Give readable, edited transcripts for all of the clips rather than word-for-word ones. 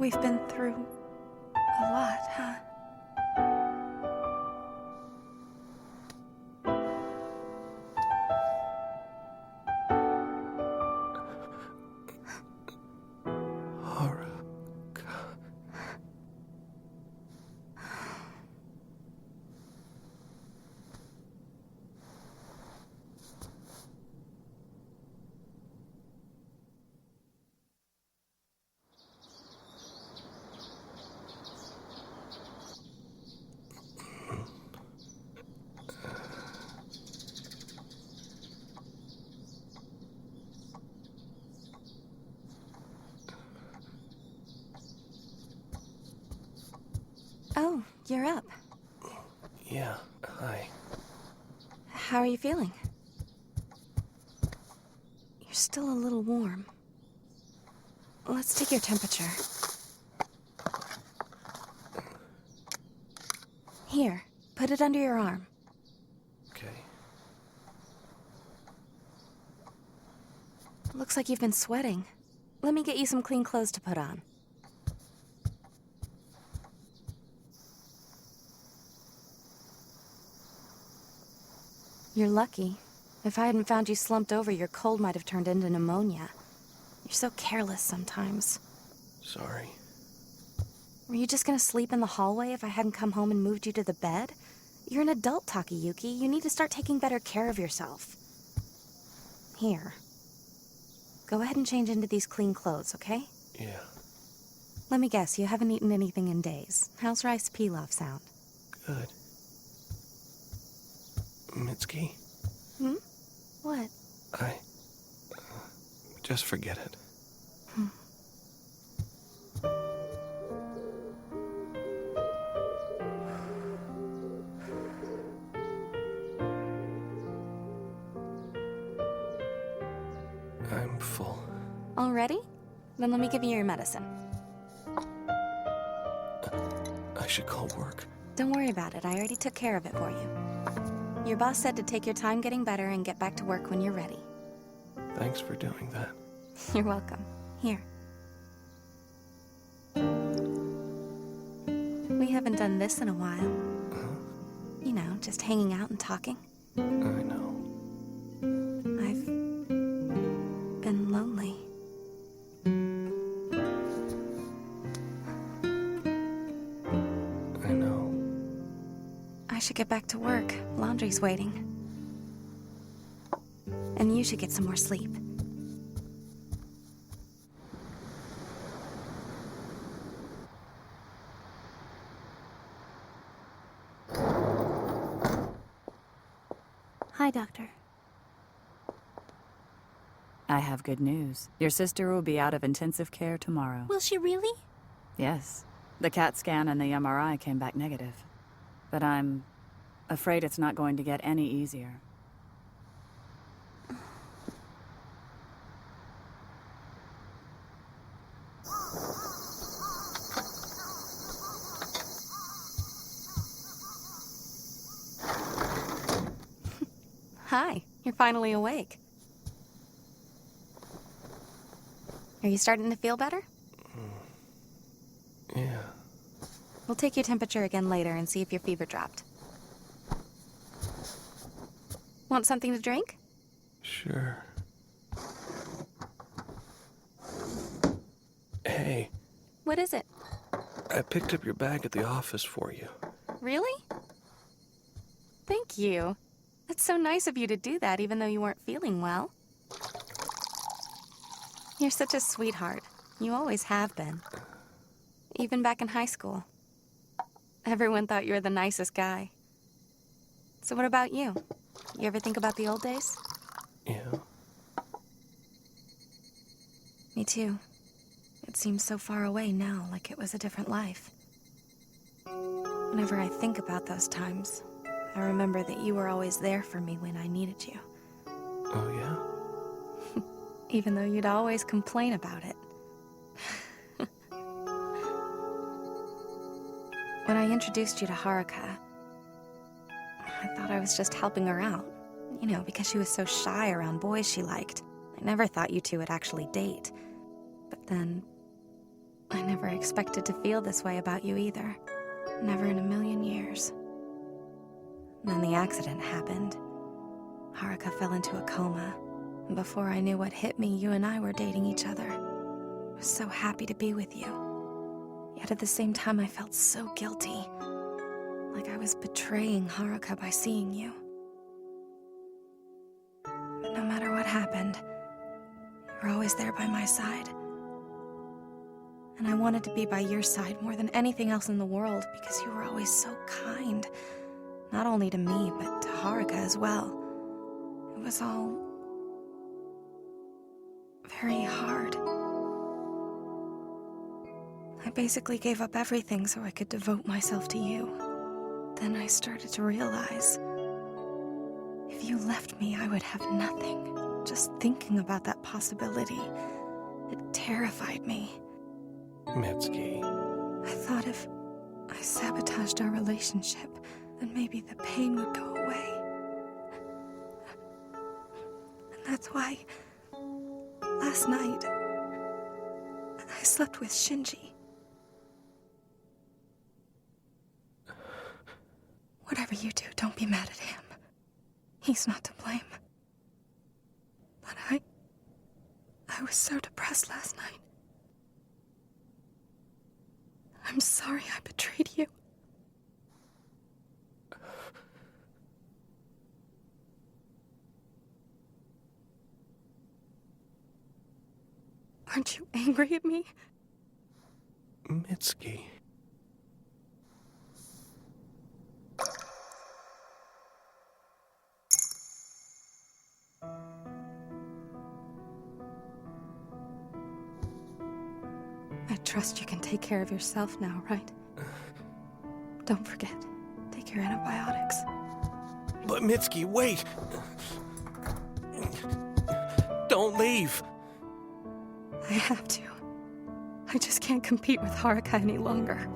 We've been through a lot, huh? Oh, you're up. Yeah, hi. How are you feeling? You're still a little warm. Let's take your temperature. Here, put it under your arm. Okay. Looks like you've been sweating. Let me get you some clean clothes to put on. You're lucky. If I hadn't found you slumped over, your cold might have turned into pneumonia. You're so careless sometimes. Sorry. Were you just gonna sleep in the hallway if I hadn't come home and moved you to the bed? You're an adult, Takayuki. You need to start taking better care of yourself. Here. Go ahead and change into these clean clothes, okay? Yeah. Let me guess, you haven't eaten anything in days. How's rice pilaf sound? Good. Mitsuki? Hmm? What? Just forget it. I'm full. Already? Then let me give you your medicine. I should call work. Don't worry about it. I already took care of it for you. Your boss said to take your time getting better and get back to work when you're ready. Thanks for doing that. You're welcome. Here. We haven't done this in a while. You know, just hanging out and talking. I know. I've been lonely. I know. I should get back to work. Laundry's waiting. And you should get some more sleep. Hi, Doctor. I have good news. Your sister will be out of intensive care tomorrow. Will she really? Yes. The CAT scan and the MRI came back negative. But I'm afraid it's not going to get any easier. Hi, you're finally awake. Are you starting to feel better? Yeah. We'll take your temperature again later and see if your fever dropped. Want something to drink? Sure. Hey. What is it? I picked up your bag at the office for you. Really? Thank you. That's so nice of you to do that, even though you weren't feeling well. You're such a sweetheart. You always have been. Even back in high school. Everyone thought you were the nicest guy. So what about you? You ever think about the old days? Yeah. Me too. It seems so far away now, like it was a different life. Whenever I think about those times, I remember that you were always there for me when I needed you. Oh, yeah? Even though you'd always complain about it. When I introduced you to Haruka, I thought I was just helping her out. You know, because she was so shy around boys she liked. I never thought you two would actually date. But then, I never expected to feel this way about you either. Never in a million years. Then the accident happened. Haruka fell into a coma. And before I knew what hit me, you and I were dating each other. I was so happy to be with you. Yet at the same time, I felt so guilty. Like I was betraying Haruka by seeing you. But no matter what happened, you were always there by my side. And I wanted to be by your side more than anything else in the world because you were always so kind. Not only to me, but to Haruka as well. It was all very hard. I basically gave up everything so I could devote myself to you. Then I started to realize, if you left me, I would have nothing. Just thinking about that possibility, it terrified me. Mitsuki. I thought if I sabotaged our relationship, then maybe the pain would go away. And that's why, last night, I slept with Shinji. Whatever you do, don't be mad at him. He's not to blame. But I was so depressed last night. I'm sorry I betrayed you. Aren't you angry at me? Mitsuki. I trust you can take care of yourself now, right? Don't forget, take your antibiotics. But Mitsuki, wait! Don't leave! I have to. I just can't compete with Haruka any longer.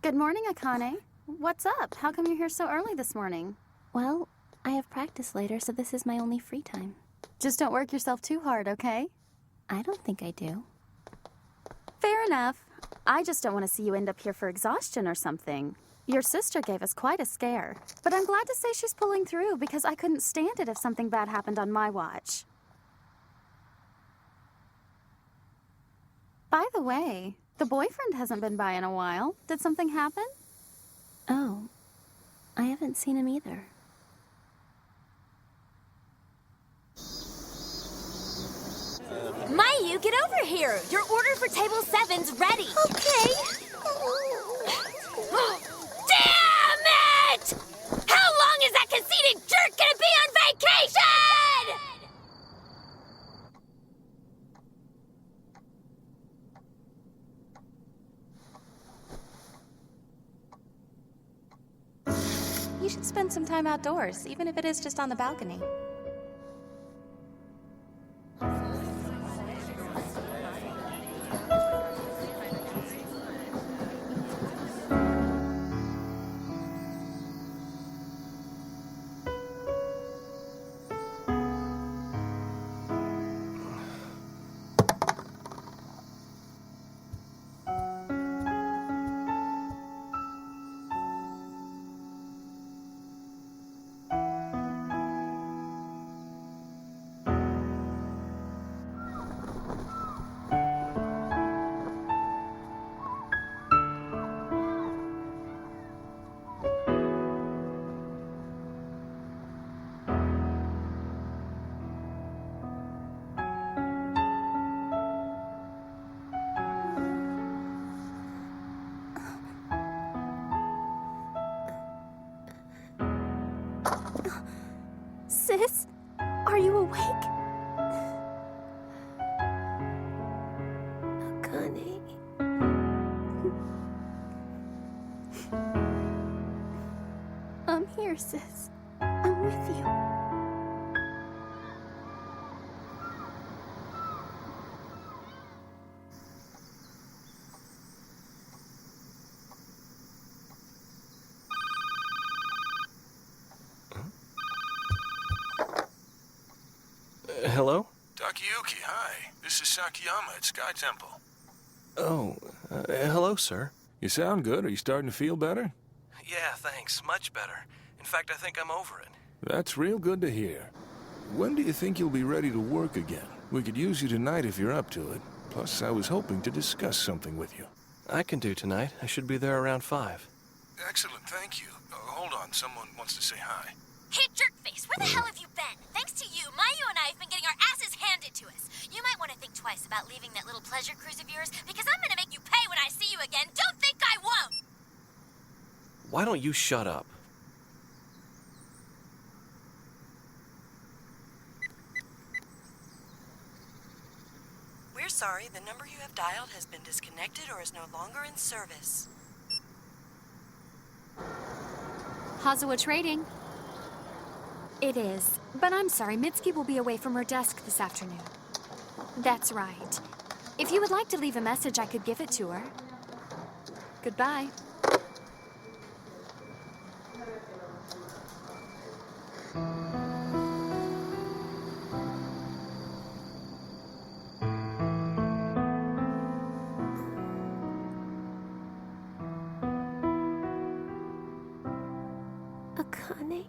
Good morning, Akane. What's up? How come you're here so early this morning? Well, I have practice later, so this is my only free time. Just don't work yourself too hard, okay? I don't think I do. Fair enough. I just don't want to see you end up here for exhaustion or something. Your sister gave us quite a scare, but I'm glad to say she's pulling through because I couldn't stand it if something bad happened on my watch. By the way, the boyfriend hasn't been by in a while. Did something happen? Oh, I haven't seen him either. Mayu, get over here! Your order for table 7's ready! Okay. Damn it! How long is that conceited jerk gonna be on vacation?! You should spend some time outdoors, even if it is just on the balcony. Sis, are you awake? Akane. I'm here, sis. I'm with you. Yuki, hi. This is Sakiyama at Sky Temple. Oh, hello, sir. You sound good. Are you starting to feel better? Yeah, thanks. Much better. In fact, I think I'm over it. That's real good to hear. When do you think you'll be ready to work again? We could use you tonight if you're up to it. Plus, I was hoping to discuss something with you. I can do tonight. I should be there around 5. Excellent, thank you. Hold on, someone wants to say hi. Hey, Jerkface, where the hell have you been? Thanks to you, Mayu and I have been getting our asses handed to us. You might want to think twice about leaving that little pleasure cruise of yours, because I'm gonna make you pay when I see you again. Don't think I won't! Why don't you shut up? We're sorry, the number you have dialed has been disconnected or is no longer in service. Hazawa Trading. It is, but I'm sorry, Mitsuki will be away from her desk this afternoon. That's right. If you would like to leave a message, I could give it to her. Goodbye. Akane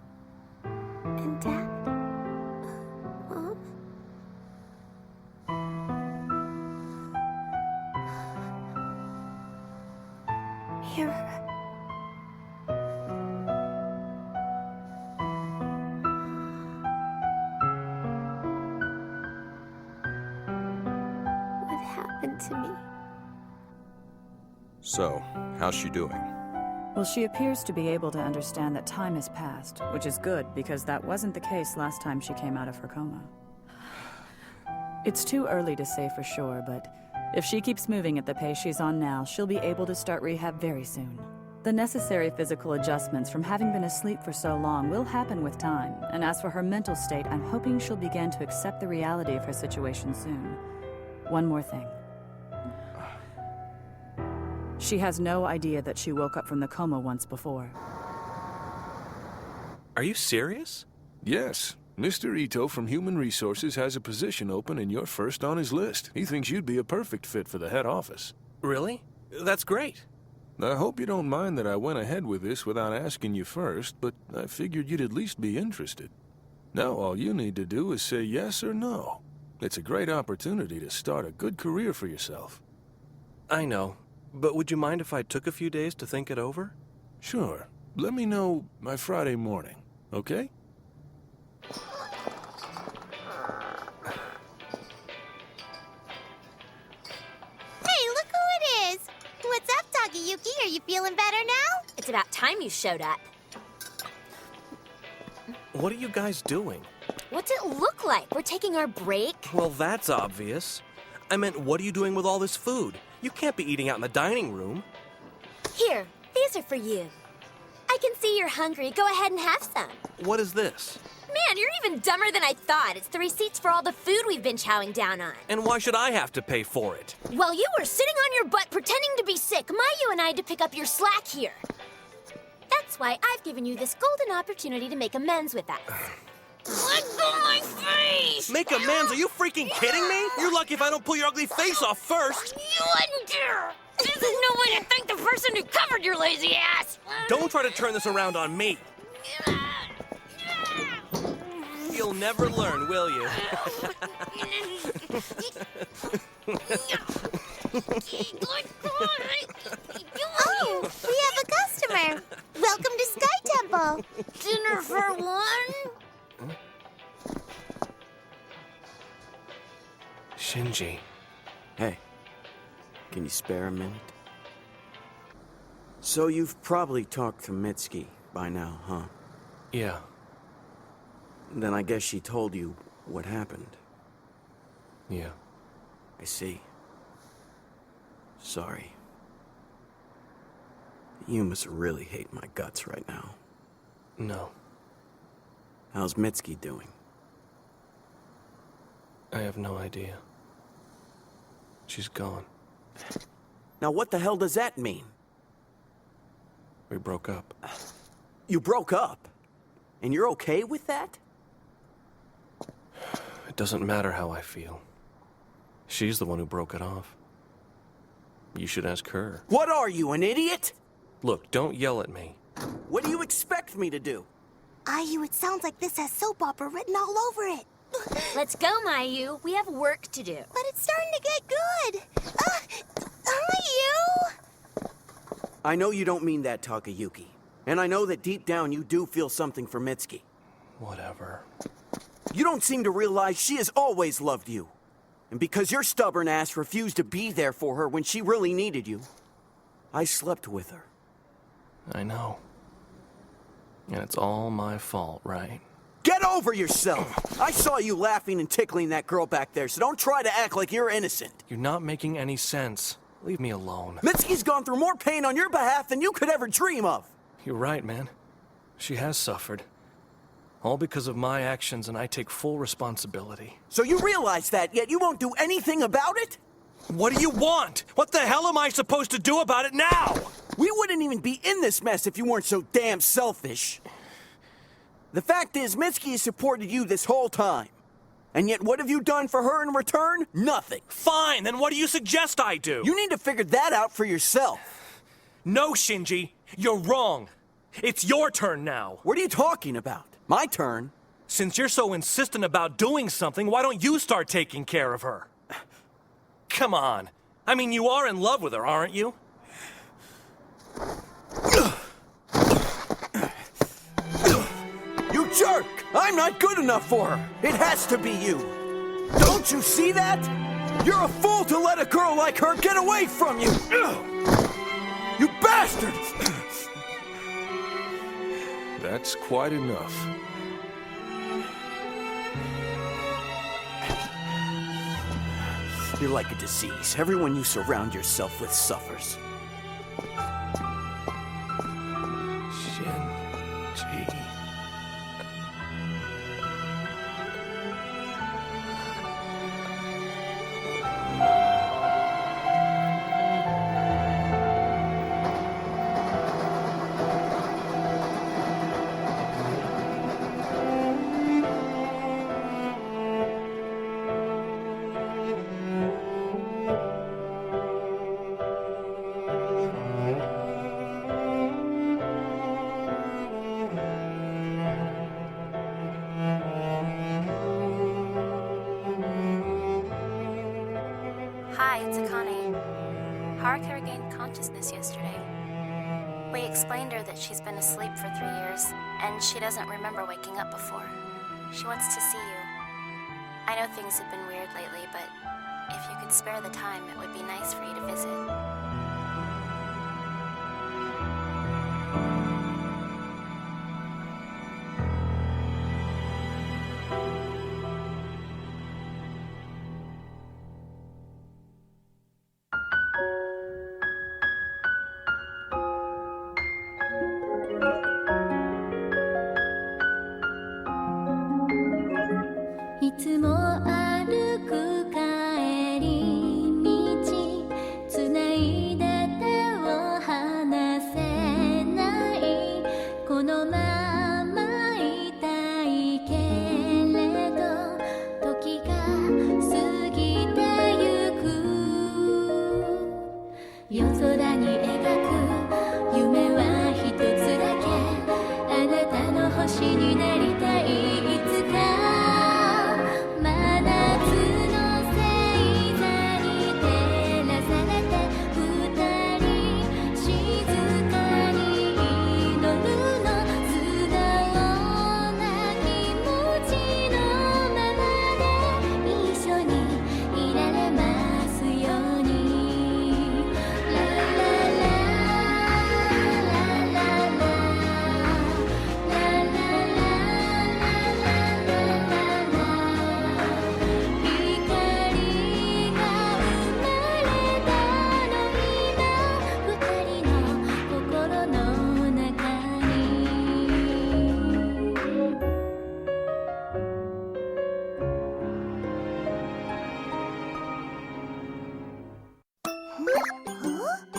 and Dad? Mom? Here. What happened to me? So, how's she doing? Well, she appears to be able to understand that time has passed, which is good because that wasn't the case last time she came out of her coma. It's too early to say for sure, but if she keeps moving at the pace she's on now, she'll be able to start rehab very soon. The necessary physical adjustments from having been asleep for so long will happen with time, and as for her mental state, I'm hoping she'll begin to accept the reality of her situation soon. One more thing. She has no idea that she woke up from the coma once before. Are you serious? Yes. Mr. Ito from Human Resources has a position open and you're first on his list. He thinks you'd be a perfect fit for the head office. Really? That's great. I hope you don't mind that I went ahead with this without asking you first, but I figured you'd at least be interested. Now all you need to do is say yes or no. It's a great opportunity to start a good career for yourself. I know. But would you mind if I took a few days to think it over? Sure. Let me know by Friday morning, okay? Hey, look who it is! What's up, Takayuki? Are you feeling better now? It's about time you showed up. What are you guys doing? What's it look like? We're taking our break? Well, that's obvious. I meant, what are you doing with all this food? You can't be eating out in the dining room. Here, these are for you. I can see you're hungry. Go ahead and have some. What is this? Man, you're even dumber than I thought. It's the receipts for all the food we've been chowing down on. And why should I have to pay for it? While you were sitting on your butt pretending to be sick, Mayu and I had to pick up your slack here. That's why I've given you this golden opportunity to make amends with us. Let go my face! Make amends? Are you freaking kidding me? You're lucky if I don't pull your ugly face off first. You wouldn't dare! This is no way to thank the person who covered your lazy ass! Don't try to turn this around on me. You'll never learn, will you? Oh, we have a customer. Welcome to Sky Temple. Dinner for one? Shinji. Hey, can you spare a minute? So you've probably talked to Mitsuki by now, huh? Yeah. Then I guess she told you what happened. Yeah. I see. Sorry. You must really hate my guts right now. No. How's Mitsuki doing? I have no idea. She's gone. Now what the hell does that mean? We broke up. You broke up? And you're okay with that? It doesn't matter how I feel. She's the one who broke it off. You should ask her. What are you, an idiot? Look, don't yell at me. What do you expect me to do? Ayu, it sounds like this has soap opera written all over it. Let's go, Mayu. We have work to do. But it's starting to get good. Ayu! I know you don't mean that, Takayuki. And I know that deep down you do feel something for Mitsuki. Whatever. You don't seem to realize she has always loved you. And because your stubborn ass refused to be there for her when she really needed you, I slept with her. I know. And it's all my fault, right? Get over yourself! I saw you laughing and tickling that girl back there, so don't try to act like you're innocent. You're not making any sense. Leave me alone. Mitsuki's gone through more pain on your behalf than you could ever dream of. You're right, man. She has suffered. All because of my actions, and I take full responsibility. So you realize that, yet you won't do anything about it? What do you want? What the hell am I supposed to do about it now? We wouldn't even be in this mess if you weren't so damn selfish. The fact is, Mitsuki has supported you this whole time. And yet what have you done for her in return? Nothing. Fine, then what do you suggest I do? You need to figure that out for yourself. No, Shinji, you're wrong. It's your turn now. What are you talking about? My turn? Since you're so insistent about doing something, why don't you start taking care of her? Come on. I mean, you are in love with her, aren't you? You jerk! I'm not good enough for her. It has to be you. Don't you see that? You're a fool to let a girl like her get away from you. You bastard! That's quite enough. You're like a disease. Everyone you surround yourself with suffers. Shinji. Hi, it's Akane. Haruka regained consciousness yesterday. We explained her that she's been asleep for 3 years, and she doesn't remember waking up before. She wants to see you. I know things have been weird lately, but if you could spare the time, it would be nice for you to visit.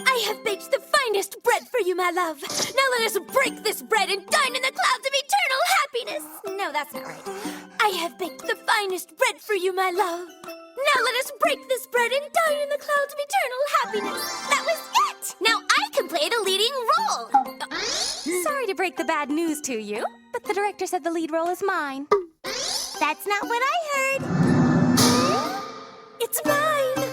I have baked the finest bread for you, my love. Now let us break this bread and dine in the clouds of eternal happiness? No, that's not right. I have baked the finest bread for you, my love. Now let us break this bread and dine in the clouds of eternal happiness. That was it! Now I can play the leading role. Sorry to break the bad news to you, but the director said the lead role is mine. That's not what I heard. It's mine.